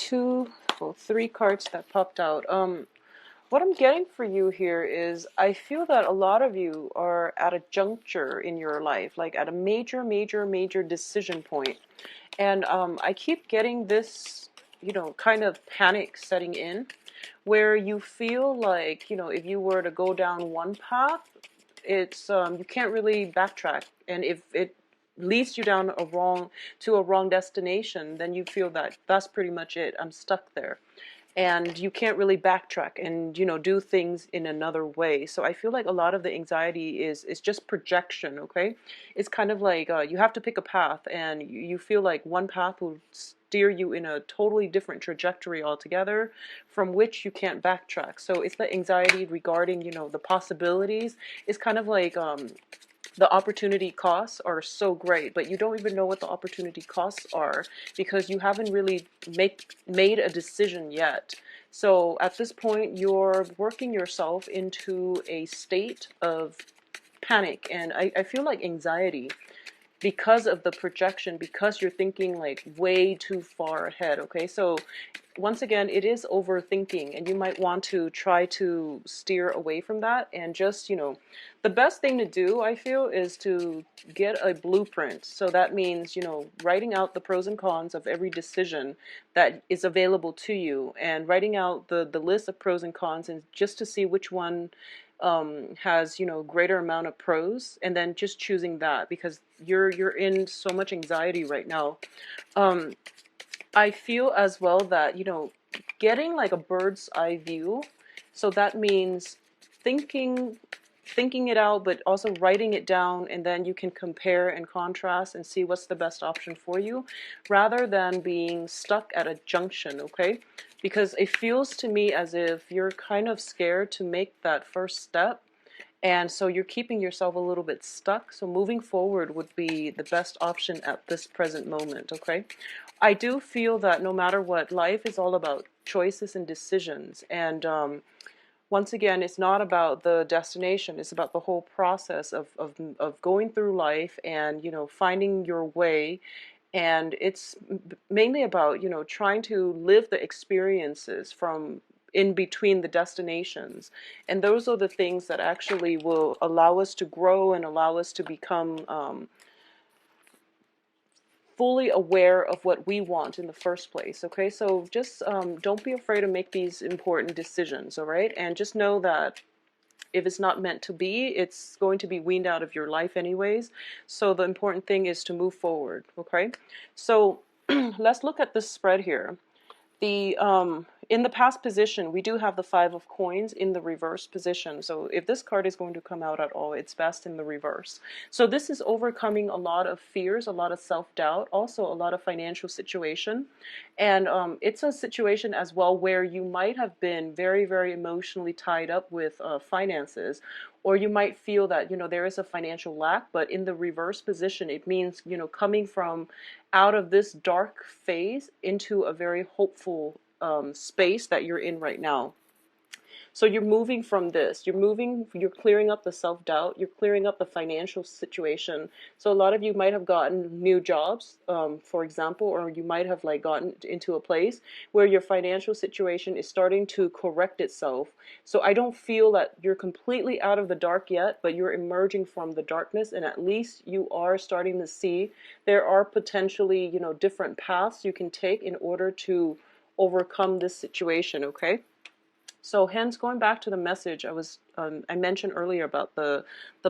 three cards that popped out. What I'm getting for you here is I feel that a lot of you are at a juncture in your life, like at a major decision point. And I keep getting this, kind of panic setting in where you feel like, if you were to go down one path, it's you can't really backtrack. And if it leads you down a wrong destination, then you feel that that's pretty much it. I'm stuck there, and you can't really backtrack and do things in another way. So I feel like a lot of the anxiety is just projection. Okay, it's kind of like you have to pick a path, and you feel like one path will steer you in a totally different trajectory altogether, from which you can't backtrack. So it's the anxiety regarding the possibilities. It's kind of like the opportunity costs are so great, but you don't even know what the opportunity costs are because you haven't really made a decision yet. So at this point, you're working yourself into a state of panic, and I feel like anxiety because of the projection, because you're thinking like way too far ahead. Okay, so once again, it is overthinking, and you might want to try to steer away from that. And just, the best thing to do, I feel, is to get a blueprint. So that means, writing out the pros and cons of every decision that is available to you, and writing out the list of pros and cons, and just to see which one has greater amount of pros, and then just choosing that, because you're in so much anxiety right now. um I feel as well that, getting like a bird's eye view. So that means thinking thinking it out, but also writing it down, and then you can compare and contrast and see what's the best option for you, rather than being stuck at a junction. Okay, because it feels to me as if you're kind of scared to make that first step, and so you're keeping yourself a little bit stuck. So moving forward would be the best option at this present moment. Okay, I do feel that no matter what, life is all about choices and decisions. And once again, it's not about the destination, it's about the whole process of going through life and, finding your way. And it's mainly about, trying to live the experiences from in between the destinations. And those are the things that actually will allow us to grow and allow us to become fully aware of what we want in the first place. Okay, so just don't be afraid to make these important decisions. All right, and just know that if it's not meant to be, it's going to be weaned out of your life anyways. So the important thing is to move forward. Okay, so let's look at this spread here. The in the past position, we do have the Five of Coins in the reverse position. So if this card is going to come out at all, it's best in the reverse. So this is overcoming a lot of fears, a lot of self-doubt, also a lot of financial situation. And it's a situation as well where you might have been very emotionally tied up with finances, or you might feel that, there is a financial lack. But in the reverse position, it means, coming from out of this dark phase into a very hopeful space that you're in right now. So you're moving from this, you're clearing up the self-doubt, you're clearing up the financial situation. So a lot of you might have gotten new jobs, for example, or you might have like gotten into a place where your financial situation is starting to correct itself. So I don't feel that you're completely out of the dark yet, but you're emerging from the darkness, and at least you are starting to see there are potentially, different paths you can take in order to overcome this situation. Okay, so hence, going back to the message I mentioned earlier about the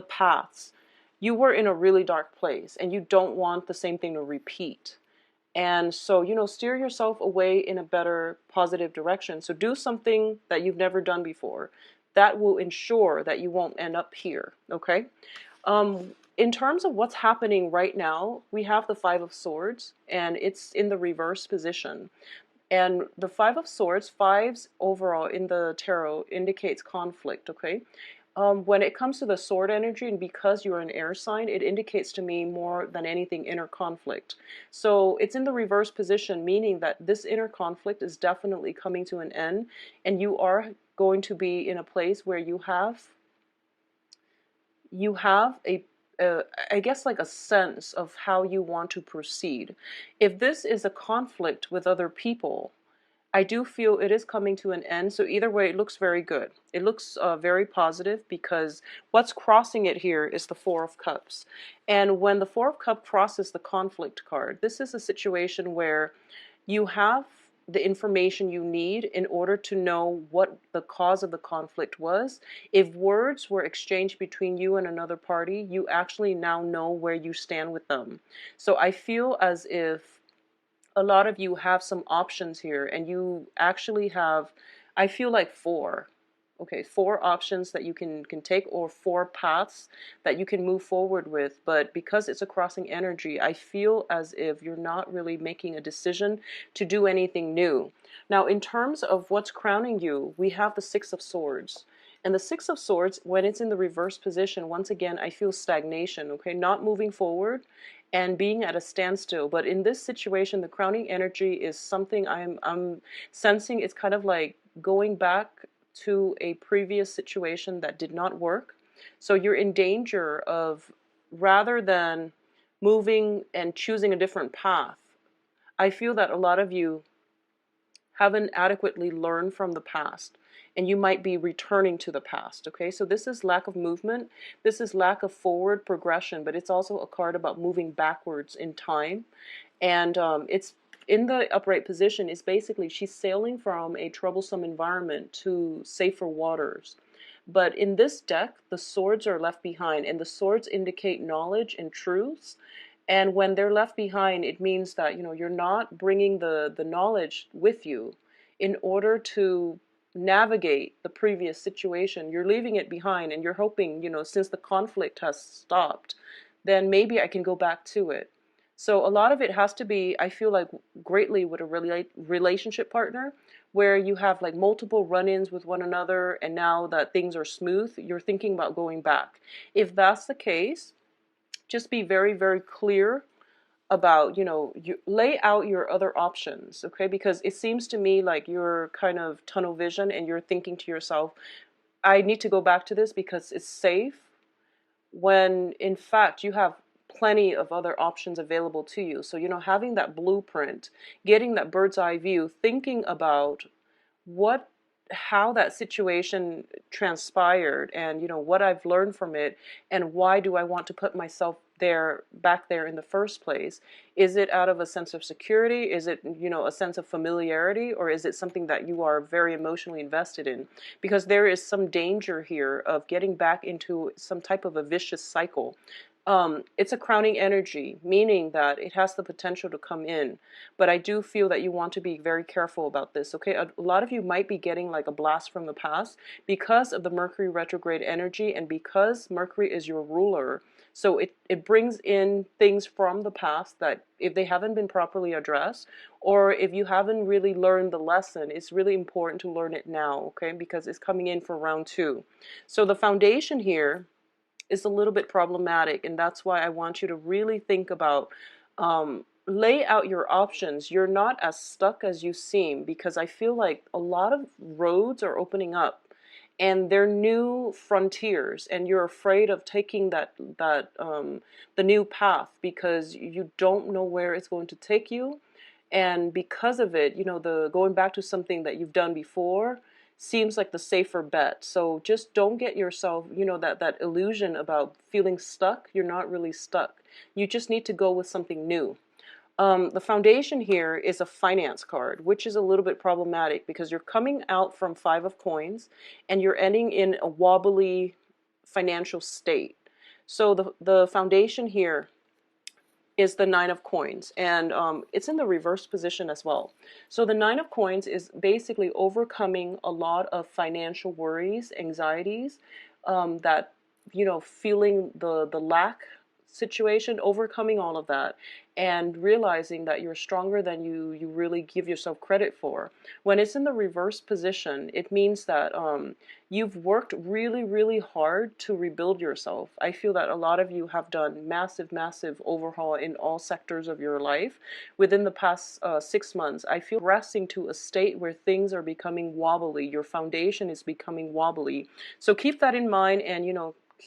paths, you were in a really dark place, and you don't want the same thing to repeat. And so, steer yourself away in a better, positive direction. So do something that you've never done before. That will ensure that you won't end up here. Okay. In terms of what's happening right now, we have the Five of Swords, and it's in the reverse position. And the Five of Swords, fives overall in the tarot, indicates conflict. Okay, when it comes to the sword energy, and because you're an air sign, it indicates to me more than anything inner conflict. So it's in the reverse position, meaning that this inner conflict is definitely coming to an end, and you are going to be in a place where you have a I guess like a sense of how you want to proceed. If this is a conflict with other people, I do feel it is coming to an end. So either way, it looks very good. It looks very positive, because what's crossing it here is the Four of Cups. And when the Four of Cups crosses the conflict card, this is a situation where you have the information you need in order to know what the cause of the conflict was. If words were exchanged between you and another party, you actually now know where you stand with them. So I feel as if a lot of you have some options here, and you actually have, I feel like four. Okay, four options that you can take, or four paths that you can move forward with. But because it's a crossing energy, I feel as if you're not really making a decision to do anything new. Now, in terms of what's crowning you, we have the Six of Swords. And the Six of Swords, when it's in the reverse position, once again, I feel stagnation, okay? Not moving forward and being at a standstill. But in this situation, the crowning energy is something I'm sensing. It's kind of like going back to a previous situation that did not work. So you're in danger of, rather than moving and choosing a different path, I feel that a lot of you haven't adequately learned from the past, and you might be returning to the past. Okay, so this is lack of movement, this is lack of forward progression, but it's also a card about moving backwards in time. And it's in the upright position. Is basically she's sailing from a troublesome environment to safer waters. But in this deck, the swords are left behind, and the swords indicate knowledge and truths. And when they're left behind, it means that, you're not bringing the knowledge with you in order to navigate the previous situation. You're leaving it behind, and you're hoping, since the conflict has stopped, then maybe I can go back to it. So a lot of it has to be, I feel like, greatly with a relationship partner, where you have like multiple run-ins with one another, and now that things are smooth, you're thinking about going back. If that's the case, just be very, very clear about, you lay out your other options, okay? Because it seems to me like you're kind of tunnel vision, and you're thinking to yourself, I need to go back to this because it's safe, when in fact you have plenty of other options available to you. So, having that blueprint, getting that bird's eye view, thinking about what how that situation transpired, and what I've learned from it, and why do I want to put myself back there in the first place. Is it out of a sense of security? Is it a sense of familiarity? Or is it something that you are very emotionally invested in? Because there is some danger here of getting back into some type of a vicious cycle. It's a crowning energy, meaning that it has the potential to come in. But I do feel that you want to be very careful about this, okay? A lot of you might be getting like a blast from the past because of the Mercury retrograde energy, and because Mercury is your ruler. So it brings in things from the past that, if they haven't been properly addressed, or if you haven't really learned the lesson, it's really important to learn it now, okay? Because it's coming in for round 2. So the foundation here is a little bit problematic, and that's why I want you to really think about, lay out your options. You're not as stuck as you seem, because I feel like a lot of roads are opening up, and they're new frontiers, and you're afraid of taking the new path, because you don't know where it's going to take you. And because of it, the going back to something that you've done before seems like the safer bet. So just don't get yourself, that illusion about feeling stuck. You're not really stuck. You just need to go with something new. The foundation here is a finance card, which is a little bit problematic, because you're coming out from 5 of coins, and you're ending in a wobbly financial state. So the foundation here is the 9 of coins, and it's in the reverse position as well. So the 9 of coins is basically overcoming a lot of financial worries, anxieties, that, feeling the lack situation, overcoming all of that, and realizing that you're stronger than you really give yourself credit for. When it's in the reverse position, it means that you've worked really, really hard to rebuild yourself. I feel that a lot of you have done massive, massive overhaul in all sectors of your life within the past 6 months. I feel progressing to a state where things are becoming wobbly. Your foundation is becoming wobbly. So keep that in mind, and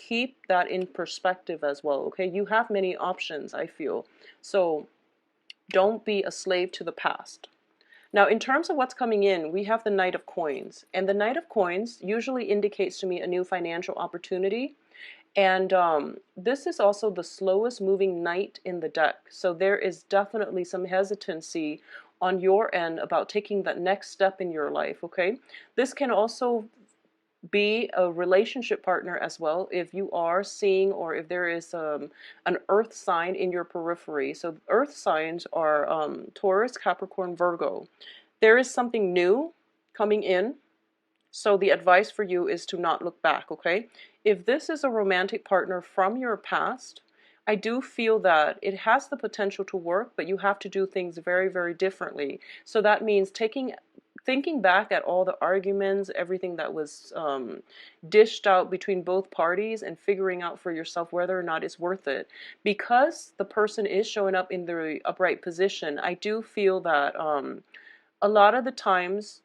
keep that in perspective as well, okay? You have many options, I feel. So don't be a slave to the past. Now, in terms of what's coming in, we have the Knight of Coins. And the Knight of Coins usually indicates to me a new financial opportunity. And this is also the slowest moving knight in the deck. So there is definitely some hesitancy on your end about taking that next step in your life, okay? This can also be a relationship partner as well if you are seeing, or if there is an earth sign in your periphery. So earth signs are Taurus, Capricorn, Virgo. There is something new coming in, so the advice for you is to not look back, okay? If this is a romantic partner from your past, I do feel that it has the potential to work, but you have to do things very, very differently. So that means thinking back at all the arguments, everything that was dished out between both parties, and figuring out for yourself whether or not it's worth it. Because the person is showing up in the upright position, I do feel that a lot of the times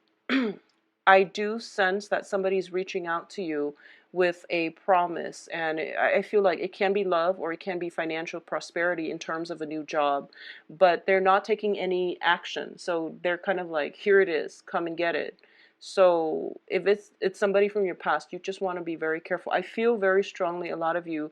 I do sense that somebody's reaching out to you with a promise, and I feel like it can be love or it can be financial prosperity in terms of a new job, but they're not taking any action. So they're kind of like, here it is, come and get it. So if it's somebody from your past, you just want to be very careful. I feel very strongly a lot of you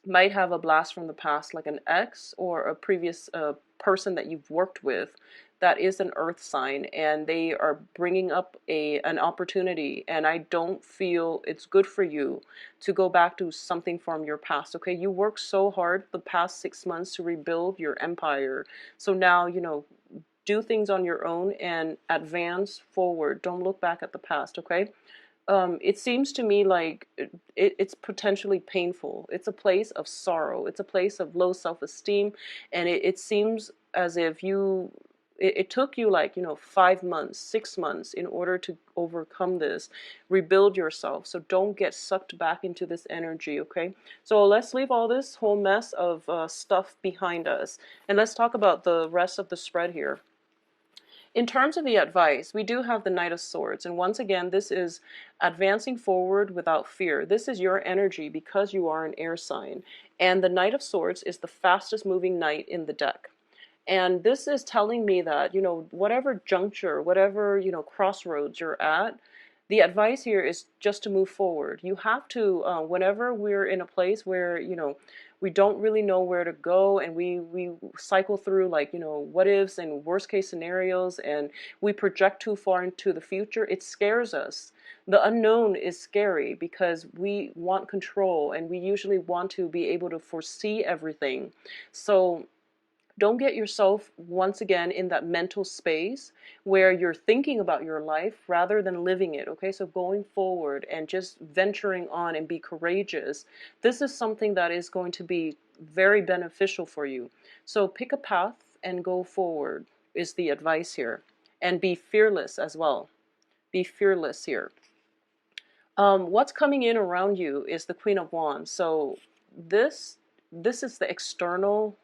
might have a blast from the past, like an ex or a previous person that you've worked with that is an earth sign, and they are bringing up an opportunity, and I don't feel it's good for you to go back to something from your past. Okay, you worked so hard the past 6 months to rebuild your empire, so now, do things on your own and advance forward. Don't look back at the past. Okay, it seems to me like it's potentially painful. It's a place of sorrow. It's a place of low self-esteem, and it seems as if it took you, like, 5 months, 6 months in order to overcome this, rebuild yourself. So don't get sucked back into this energy, okay? So let's leave all this whole mess of stuff behind us, and let's talk about the rest of the spread here. In terms of the advice, we do have the Knight of Swords. And once again, this is advancing forward without fear. This is your energy because you are an air sign. And the Knight of Swords is the fastest moving knight in the deck. And this is telling me that, whatever juncture, whatever, crossroads you're at, the advice here is just to move forward. You have to, whenever we're in a place where, we don't really know where to go, and we cycle through, like, what ifs and worst case scenarios, and we project too far into the future, it scares us. The unknown is scary because we want control, and we usually want to be able to foresee everything. So don't get yourself once again in that mental space where you're thinking about your life rather than living it. Okay, so going forward and just venturing on and be courageous, this is something that is going to be very beneficial for you. So pick a path and go forward is the advice here. And be fearless as well. Be fearless here. What's coming in around you is the Queen of Wands. So this is the external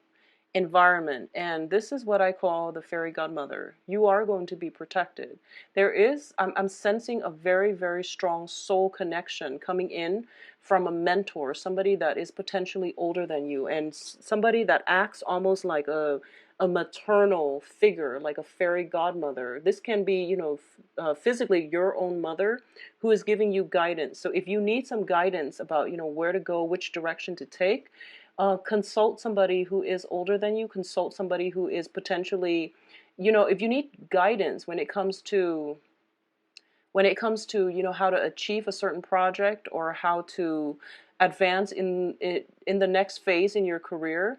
environment, and this is what I call the fairy godmother. You are going to be protected. I'm sensing a very, very strong soul connection coming in from a mentor, somebody that is potentially older than you, and somebody that acts almost like a maternal figure, like a fairy godmother. This can be, physically your own mother who is giving you guidance. So if you need some guidance about, where to go, which direction to take, consult somebody who is older than you. Consult somebody who is potentially, if you need guidance when it comes to how to achieve a certain project, or how to advance in the next phase in your career,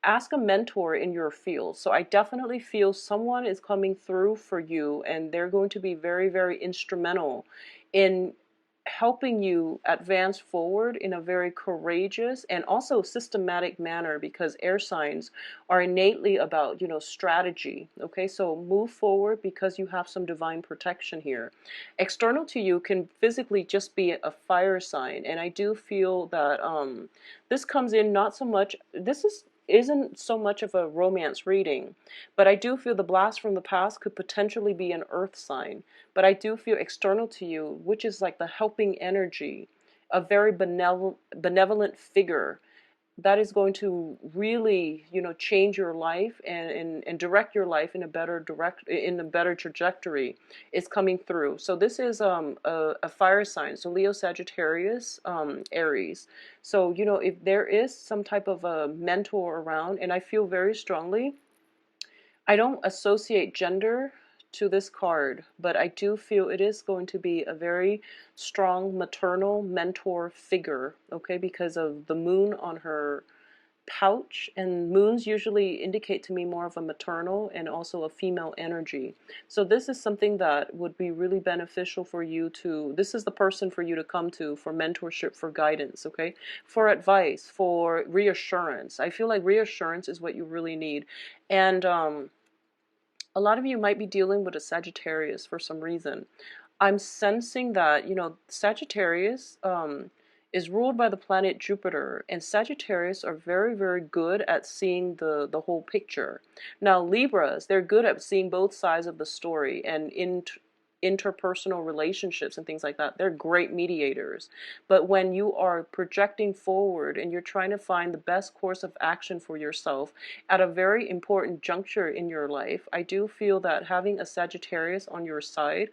ask a mentor in your field. So I definitely feel someone is coming through for you, and they're going to be very, very instrumental in helping you advance forward in a very courageous and also systematic manner, because air signs are innately about, strategy. Okay, so move forward because you have some divine protection here. External to you can physically just be a fire sign, and I do feel that this comes in not so much, isn't so much of a romance reading, but I do feel the blast from the past could potentially be an earth sign. But I do feel external to you, which is like the helping energy, a very benevolent figure, that is going to really, change your life and direct your life in a better trajectory is coming through. So this is a fire sign, so Leo, Sagittarius, Aries. So if there is some type of a mentor around, and I feel very strongly, I don't associate gender to this card, but I do feel it is going to be a very strong maternal mentor figure, okay, because of the moon on her pouch, and moons usually indicate to me more of a maternal and also a female energy. So this is something that would be really beneficial for you to, this is the person for you to come to for mentorship, for guidance, okay? For advice, for reassurance. I feel like reassurance is what you really need. And a lot of you might be dealing with a Sagittarius for some reason. I'm sensing that, Sagittarius is ruled by the planet Jupiter, and Sagittarius are very, very good at seeing the whole picture. Now, Libras, they're good at seeing both sides of the story, and interpersonal relationships and things like that. They're great mediators. But when you are projecting forward and you're trying to find the best course of action for yourself at a very important juncture in your life, I do feel that having a Sagittarius on your side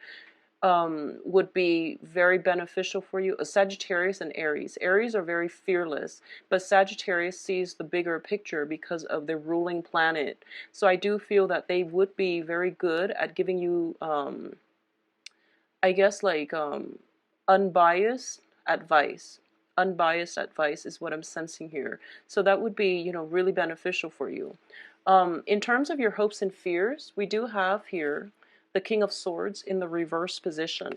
would be very beneficial for you. A Sagittarius and Aries. Aries are very fearless, but Sagittarius sees the bigger picture because of their ruling planet. So I do feel that they would be very good at giving you I guess like unbiased advice. Unbiased advice is what I'm sensing here. So that would be, really beneficial for you. In terms of your hopes and fears, we do have here the King of Swords in the reverse position.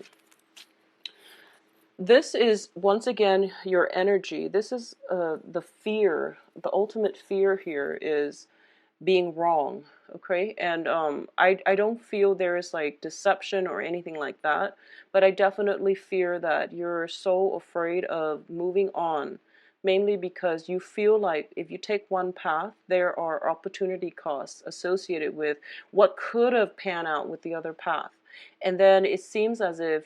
This is, once again, your energy. This is the fear. The ultimate fear here is being wrong, okay? And I don't feel there is like deception or anything like that, but I definitely fear that you're so afraid of moving on, mainly because you feel like if you take one path, there are opportunity costs associated with what could have panned out with the other path. And then it seems as if,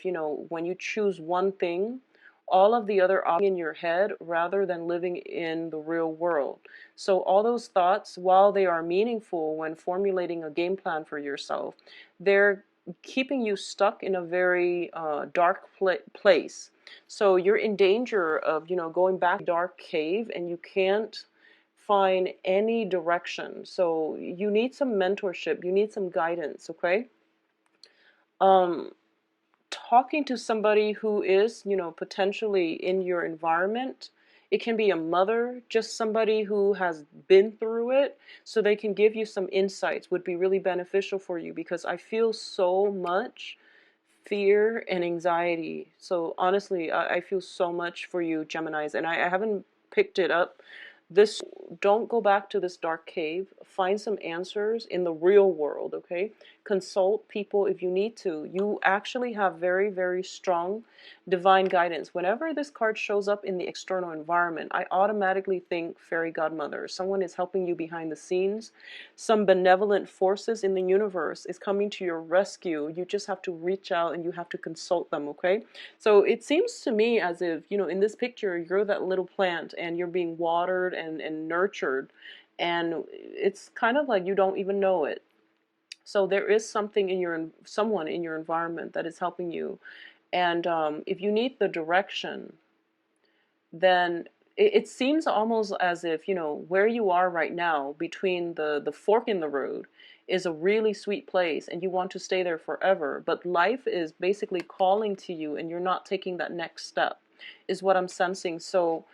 when you choose one thing, all of the other options in your head rather than living in the real world. So all those thoughts, while they are meaningful when formulating a game plan for yourself, they're keeping you stuck in a very dark place. So you're in danger of, going back to a dark cave and you can't find any direction. So you need some mentorship, you need some guidance, okay? Talking to somebody who is, potentially in your environment. It can be a mother, just somebody who has been through it, so they can give you some insights would be really beneficial for you, because I feel so much fear and anxiety. So honestly, I feel so much for you, Geminis, and I haven't picked it up. This, don't go back to this dark cave. Find some answers in the real world, okay? Consult people if you need to. You actually have very, very strong divine guidance. Whenever this card shows up in the external environment, I automatically think fairy godmother. Someone is helping you behind the scenes. Some benevolent forces in the universe is coming to your rescue. You just have to reach out and you have to consult them, okay? So it seems to me as if, in this picture, you're that little plant and you're being watered and nurtured. And it's kind of like you don't even know it. So there is something someone in your environment that is helping you. And if you need the direction, then it seems almost as if, where you are right now between the fork in the road is a really sweet place and you want to stay there forever, but life is basically calling to you and you're not taking that next step, is what I'm sensing. So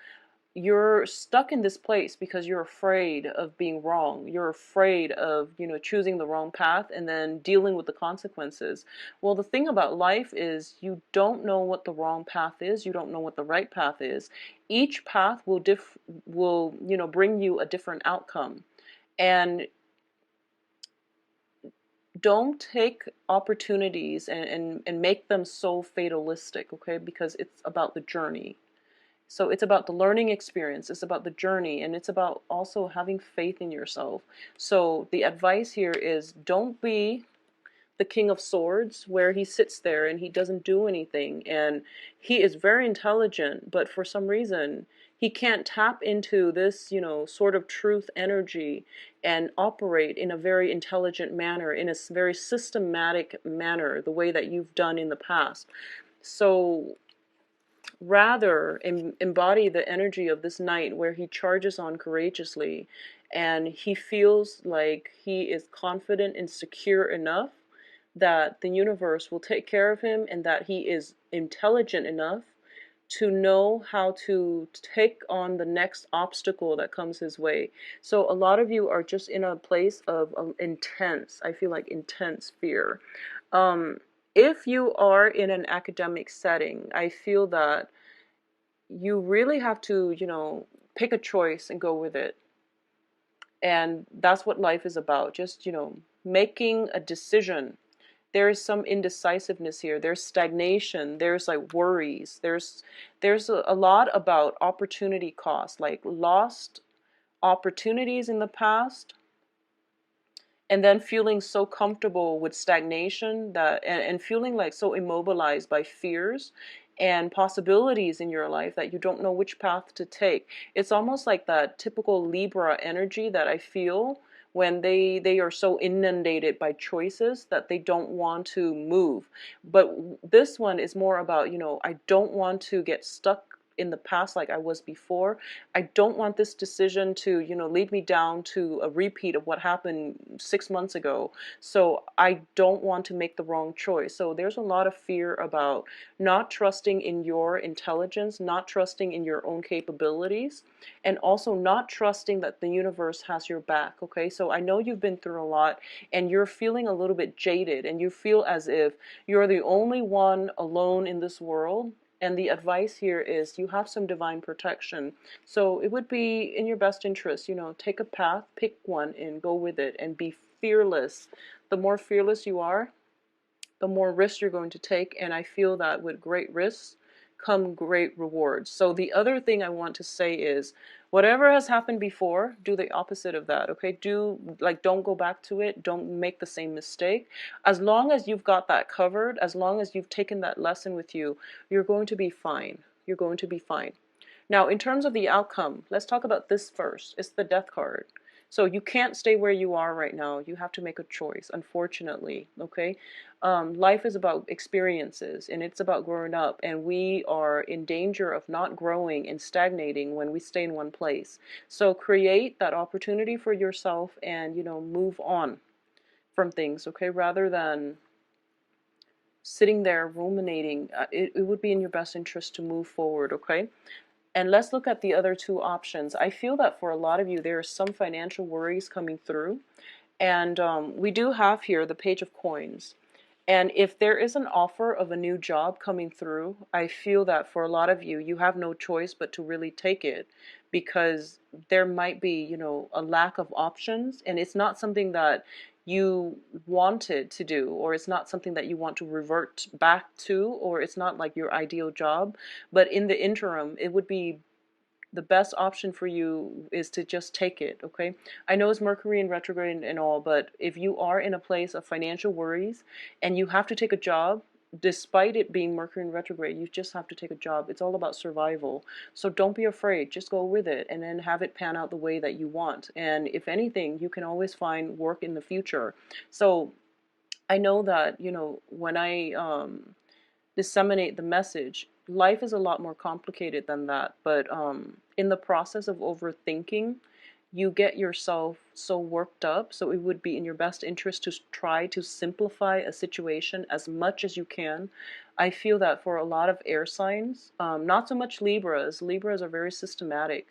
you're stuck in this place because you're afraid of being wrong. You're afraid of, choosing the wrong path and then dealing with the consequences. Well, the thing about life is you don't know what the wrong path is. You don't know what the right path is. Each path will bring you a different outcome. And don't take opportunities and make them so fatalistic, okay? Because it's about the journey. So it's about the learning experience, it's about the journey, and it's about also having faith in yourself. So the advice here is don't be the King of Swords, where he sits there and he doesn't do anything, and he is very intelligent, but for some reason he can't tap into this, sort of truth energy and operate in a very intelligent manner, in a very systematic manner, the way that you've done in the past. So rather embody the energy of this knight, where he charges on courageously, and he feels like he is confident and secure enough that the universe will take care of him, and that he is intelligent enough to know how to take on the next obstacle that comes his way. So a lot of you are just in a place of intense, I feel like intense fear. If you are in an academic setting, I feel that you really have to, pick a choice and go with it. And that's what life is about. Just, making a decision. There is some indecisiveness here. There's stagnation. There's like worries. There's a lot about opportunity cost, like lost opportunities in the past, and then feeling so comfortable with stagnation that and feeling like so immobilized by fears and possibilities in your life that you don't know which path to take. It's almost like that typical Libra energy that I feel when they are so inundated by choices that they don't want to move. But this one is more about, I don't want to get stuck in the past like I was before. I don't want this decision to, lead me down to a repeat of what happened 6 months ago. So I don't want to make the wrong choice. So there's a lot of fear about not trusting in your intelligence, not trusting in your own capabilities, and also not trusting that the universe has your back. Okay, so I know you've been through a lot and you're feeling a little bit jaded, and you feel as if you're the only one alone in this world. And the advice here is you have some divine protection. So it would be in your best interest, take a path, pick one and go with it, and be fearless. The more fearless you are, the more risks you're going to take. And I feel that with great risks come great rewards. So the other thing I want to say is, whatever has happened before, do the opposite of that. Okay, don't go back to it. Don't make the same mistake. As long as you've got that covered, as long as you've taken that lesson with you, you're going to be fine. You're going to be fine. Now, in terms of the outcome, let's talk about this first. It's the Death card. So you can't stay where you are right now. You have to make a choice, unfortunately, okay? Life is about experiences, and it's about growing up, and we are in danger of not growing and stagnating when we stay in one place. So create that opportunity for yourself and, move on from things, okay? Rather than sitting there ruminating, it would be in your best interest to move forward, okay? And let's look at the other two options. I feel that for a lot of you, there are some financial worries coming through. And we do have here the Page of Coins. And if there is an offer of a new job coming through, I feel that for a lot of you, you have no choice but to really take it, because there might be, a lack of options, and it's not something that you wanted to do, or it's not something that you want to revert back to, or it's not like your ideal job. But in the interim, it would be the best option for you is to just take it, okay? I know it's Mercury in retrograde and all, but if you are in a place of financial worries and you have to take a job, despite it being Mercury in retrograde, you just have to take a job. It's all about survival. So don't be afraid. Just go with it and then have it pan out the way that you want. And if anything, you can always find work in the future. So I know that, when I disseminate the message, life is a lot more complicated than that. But in the process of overthinking, you get yourself so worked up. So it would be in your best interest to try to simplify a situation as much as you can. I feel that for a lot of air signs, not so much Libras. Libras are very systematic.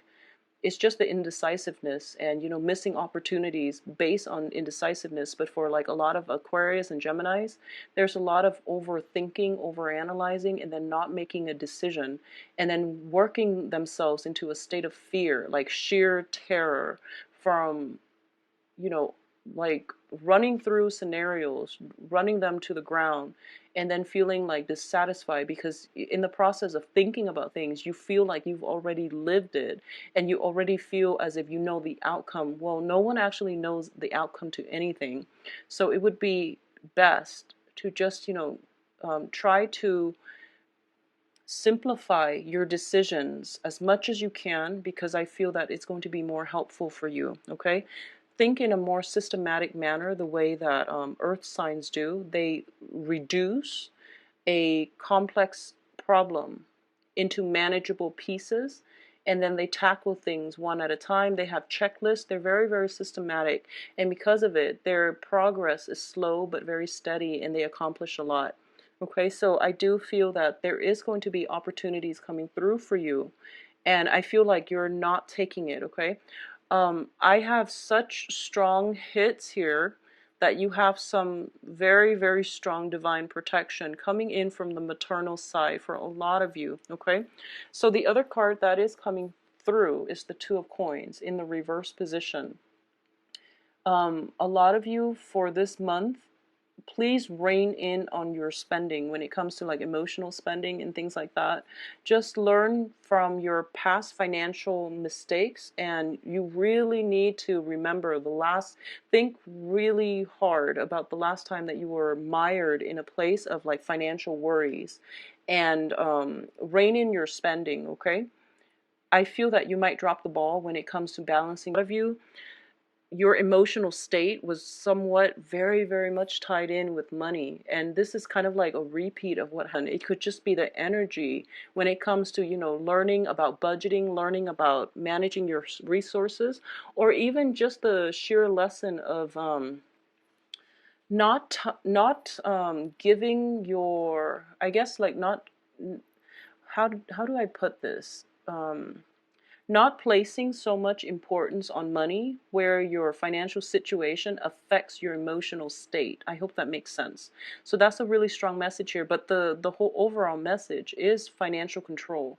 It's just the indecisiveness and, missing opportunities based on indecisiveness. But for like a lot of Aquarius and Geminis, there's a lot of overthinking, overanalyzing, and then not making a decision, and then working themselves into a state of fear, like sheer terror from, like running through scenarios, running them to the ground, and then feeling like dissatisfied, because in the process of thinking about things, you feel like you've already lived it, and you already feel as if you know the outcome. Well, no one actually knows the outcome to anything. So it would be best to just, try to simplify your decisions as much as you can, because I feel that it's going to be more helpful for you, okay? Think in a more systematic manner the way that earth signs do. They reduce a complex problem into manageable pieces, and then they tackle things one at a time. They have checklists. They're very, very systematic, and because of it, their progress is slow but very steady, and they accomplish a lot. Okay, so I do feel that there is going to be opportunities coming through for you, and I feel like you're not taking it, okay? I have such strong hits here that you have some very, very strong divine protection coming in from the maternal side for a lot of you, okay? So the other card that is coming through is the Two of Coins in the reverse position. A lot of you for this month, please rein in on your spending when it comes to like emotional spending and things like that. Just learn from your past financial mistakes, and you really need to remember think really hard about the last time that you were mired in a place of like financial worries, and rein in your spending, okay? I feel that you might drop the ball when it comes to balancing. A lot of you, your emotional state was somewhat very, very much tied in with money, and this is kind of like a repeat of what happened. It could just be the energy when it comes to, learning about budgeting, learning about managing your resources, or even just the sheer lesson of not giving your, I guess, like, not, how do I put this, not placing so much importance on money where your financial situation affects your emotional state. I hope that makes sense. So that's a really strong message here, but the whole overall message is financial control.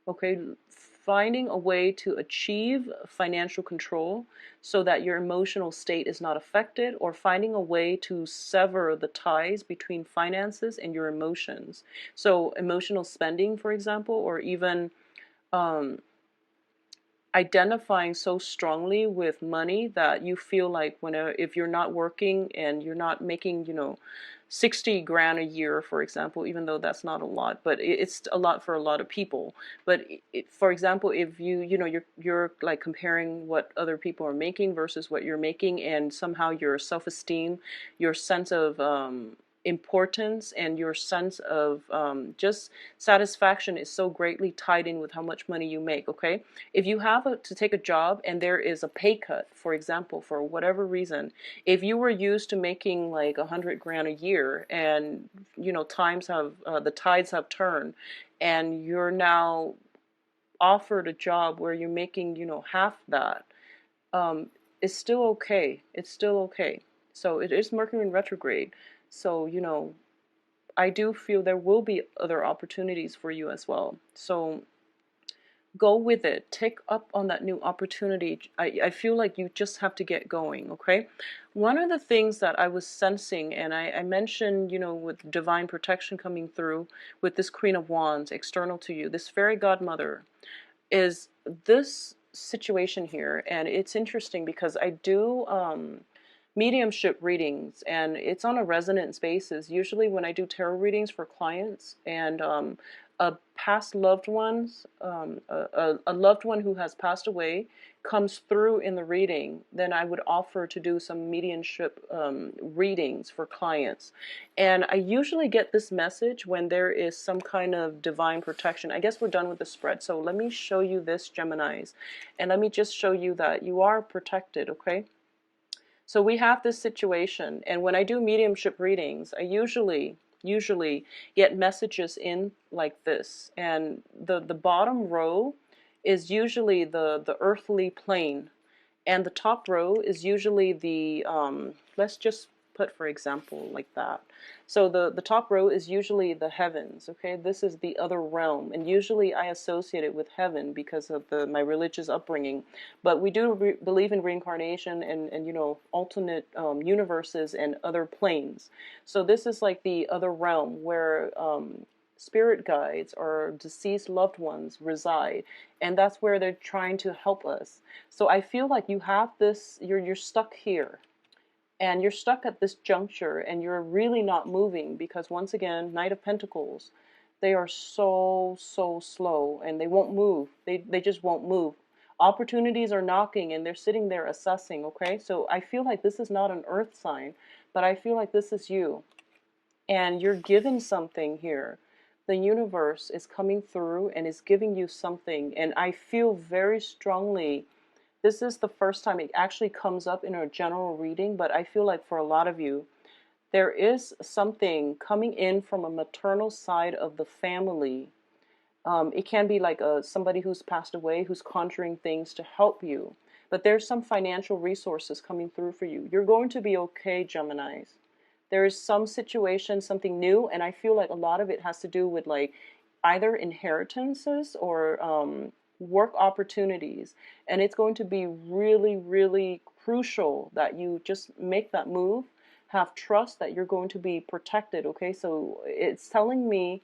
Okay, finding a way to achieve financial control so that your emotional state is not affected, or finding a way to sever the ties between finances and your emotions. So emotional spending, for example, or even identifying so strongly with money that you feel like if you're not working and you're not making 60 grand a year, for example, even though that's not a lot, but it's a lot for a lot of people. But for example, if you're like comparing what other people are making versus what you're making, and somehow your self-esteem, your sense of importance, and your sense of just satisfaction is so greatly tied in with how much money you make, okay? If you have to take a job and there is a pay cut, for example, for whatever reason, if you were used to making like 100 grand a year, and the tides have turned, and you're now offered a job where you're making half that, it's still okay. It's still okay. So it is Mercury in retrograde. So, I do feel there will be other opportunities for you as well. So go with it. Take up on that new opportunity. I feel like you just have to get going, okay? One of the things that I was sensing, and I mentioned, with divine protection coming through with this Queen of Wands external to you, this fairy godmother, is this situation here. And it's interesting because I do mediumship readings, and it's on a resonance basis. Usually when I do tarot readings for clients, and a past loved one's a loved one who has passed away comes through in the reading, then I would offer to do some mediumship readings for clients. And I usually get this message when there is some kind of divine protection. I guess we're done with the spread, so let me show you this, Geminis, and let me just show you that you are protected, okay? So we have this situation, and when I do mediumship readings, I usually get messages in like this, and the bottom row is usually the earthly plane, and the top row is usually the let's just put, for example, like that. So the top row is usually the heavens, okay? This is the other realm, and usually I associate it with heaven because of my religious upbringing. But we do believe in reincarnation, and alternate universes and other planes. So this is like the other realm where spirit guides or deceased loved ones reside, and that's where they're trying to help us. So I feel like you have this, you're stuck here, and you're stuck at this juncture and you're really not moving because, once again, Knight of Pentacles, they are so slow and they won't move. They just won't move. Opportunities are knocking and they're sitting there assessing. Okay, so I feel like this is not an earth sign, but I feel like this is you, and you're given something here. The universe is coming through and is giving you something, and I feel very strongly, this is the first time it actually comes up in a general reading, but I feel like for a lot of you, there is something coming in from a maternal side of the family. It can be like somebody who's passed away who's conjuring things to help you. But there's some financial resources coming through for you. You're going to be okay, Geminis. There is some situation, something new, and I feel like a lot of it has to do with like either inheritances or work opportunities. And it's going to be really crucial that you just make that move. Have trust that you're going to be protected, okay? So it's telling me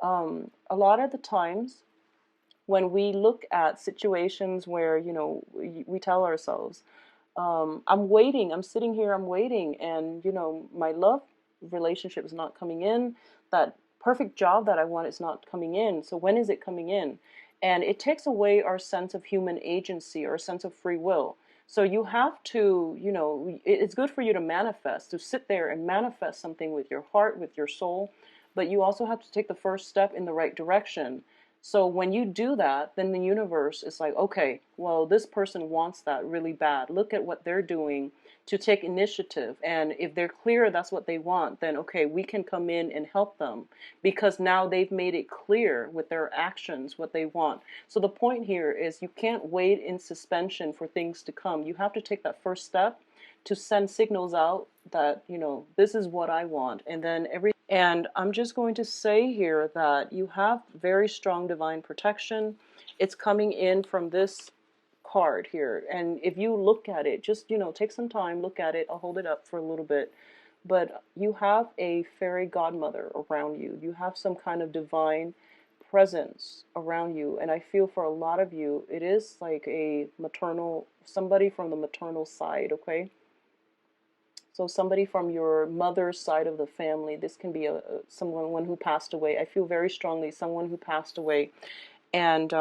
a lot of the times when we look at situations where, you know, we tell ourselves, I'm waiting, I'm sitting here, I'm waiting, and, you know, my love relationship is not coming in, that perfect job that I want is not coming in, so when is it coming in? And it takes away our sense of human agency, our sense of free will. So you have to, you know, it's good for you to manifest, to sit there and manifest something with your heart, with your soul, but you also have to take the first step in the right direction. So when you do that, then the universe is like, okay, well, this person wants that really bad. Look at what they're doing to take initiative. And if they're clear that's what they want, then okay, we can come in and help them because now they've made it clear with their actions what they want. So the point here is you can't wait in suspension for things to come. You have to take that first step to send signals out that, you know, this is what I want. And then and I'm just going to say here that you have very strong divine protection. It's coming in from this card here. And if you look at it, just, you know, take some time, look at it. I'll hold it up for a little bit. But you have a fairy godmother around you. You have some kind of divine presence around you. And I feel for a lot of you, it is like a maternal, somebody from the maternal side, okay? So somebody from your mother's side of the family. This can be someone who passed away. I feel very strongly someone who passed away. And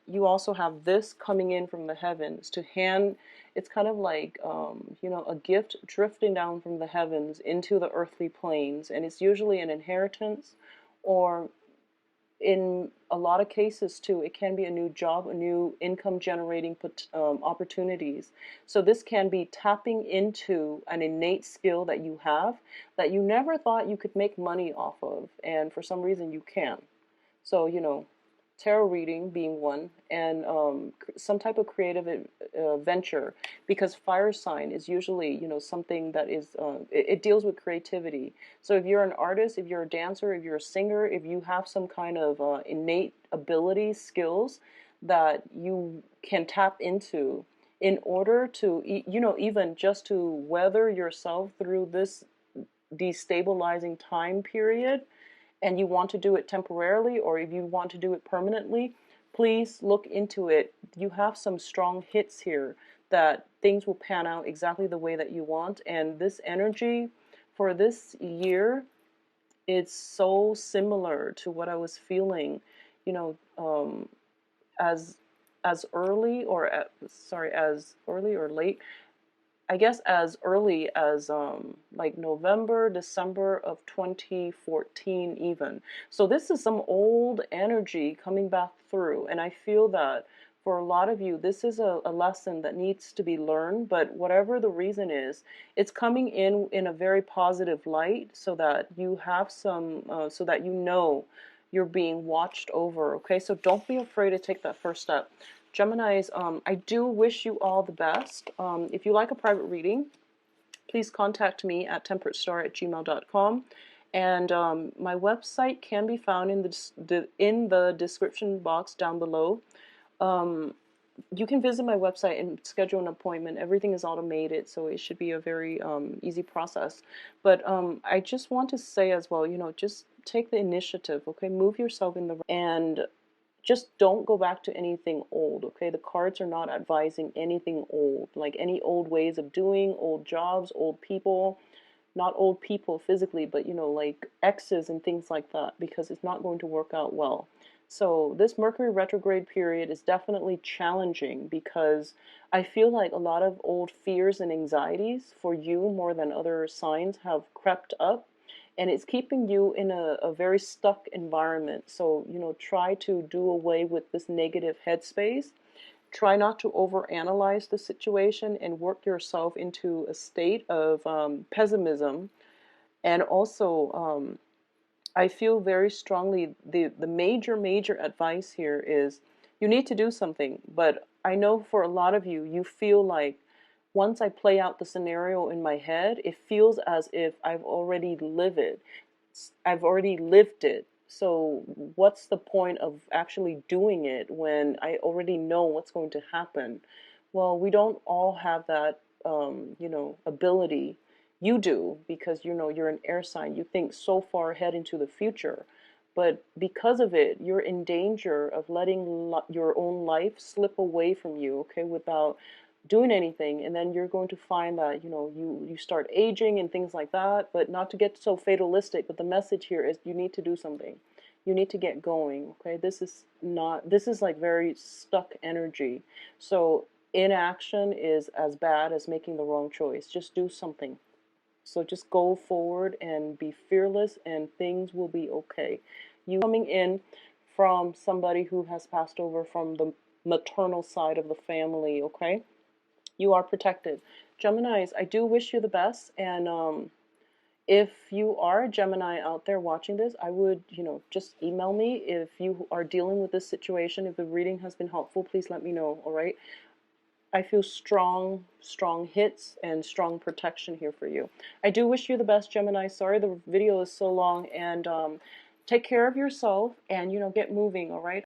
you also have this coming in from the heavens to hand. It's kind of like, you know, a gift drifting down from the heavens into the earthly planes. And it's usually an inheritance, or in a lot of cases too, it can be a new job, a new income generating opportunities. So this can be tapping into an innate skill that you have that you never thought you could make money off of, and for some reason you can. So, you know, tarot reading being one, and some type of creative venture, because fire sign is usually, you know, something that is, it deals with creativity. So if you're an artist, if you're a dancer, if you're a singer, if you have some kind of innate ability, skills that you can tap into in order to, you know, even just to weather yourself through this destabilizing time period, and you want to do it temporarily, or if you want to do it permanently, please look into it. You have some strong hits here that things will pan out exactly the way that you want. And this energy for this year, it's so similar to what I was feeling, you know, as early or as early or late, I guess as early as like November, December of 2014 even. So this is some old energy coming back through, and I feel that for a lot of you, this is a lesson that needs to be learned, but whatever the reason is, it's coming in a very positive light so that you have some, so that you know you're being watched over, okay? So don't be afraid to take that first step. Geminis, I do wish you all the best. If you like a private reading, please contact me at temperatestar@gmail.com. And my website can be found in the description box down below. You can visit my website and schedule an appointment. Everything is automated, so it should be a very easy process. But I just want to say as well, you know, just take the initiative, okay? Move yourself in the, and just don't go back to anything old, okay? The cards are not advising anything old, like any old ways of doing, old jobs, old people, not old people physically, but like exes and things like that, because it's not going to work out well. So this Mercury retrograde period is definitely challenging because I feel like a lot of old fears and anxieties for you more than other signs have crept up, and it's keeping you in a very stuck environment. So, try to do away with this negative headspace. Try not to overanalyze the situation and work yourself into a state of pessimism. And also, I feel very strongly the major advice here is you need to do something. But I know for a lot of you, you feel like once I play out the scenario in my head, it feels as if I've already lived it. I've already lived it. So what's the point of actually doing it when I already know what's going to happen? Well, we don't all have that, ability. You do, because you're an air sign. You think so far ahead into the future. But because of it, you're in danger of letting your own life slip away from you, okay, without doing anything. And then you're going to find that, you start aging and things like that. But not to get so fatalistic, but the message here is you need to do something. You need to get going, okay? This is like very stuck energy. So inaction is as bad as making the wrong choice. Just do something. So just go forward and be fearless, and things will be okay. You coming in from somebody who has passed over from the maternal side of the family, okay? You are protected. Geminis, I do wish you the best. And if you are a Gemini out there watching this, I would, just email me if you are dealing with this situation. If the reading has been helpful, please let me know, all right? I feel strong hits and strong protection here for you. I do wish you the best, Gemini. Sorry the video is so long, and take care of yourself and, get moving, all right?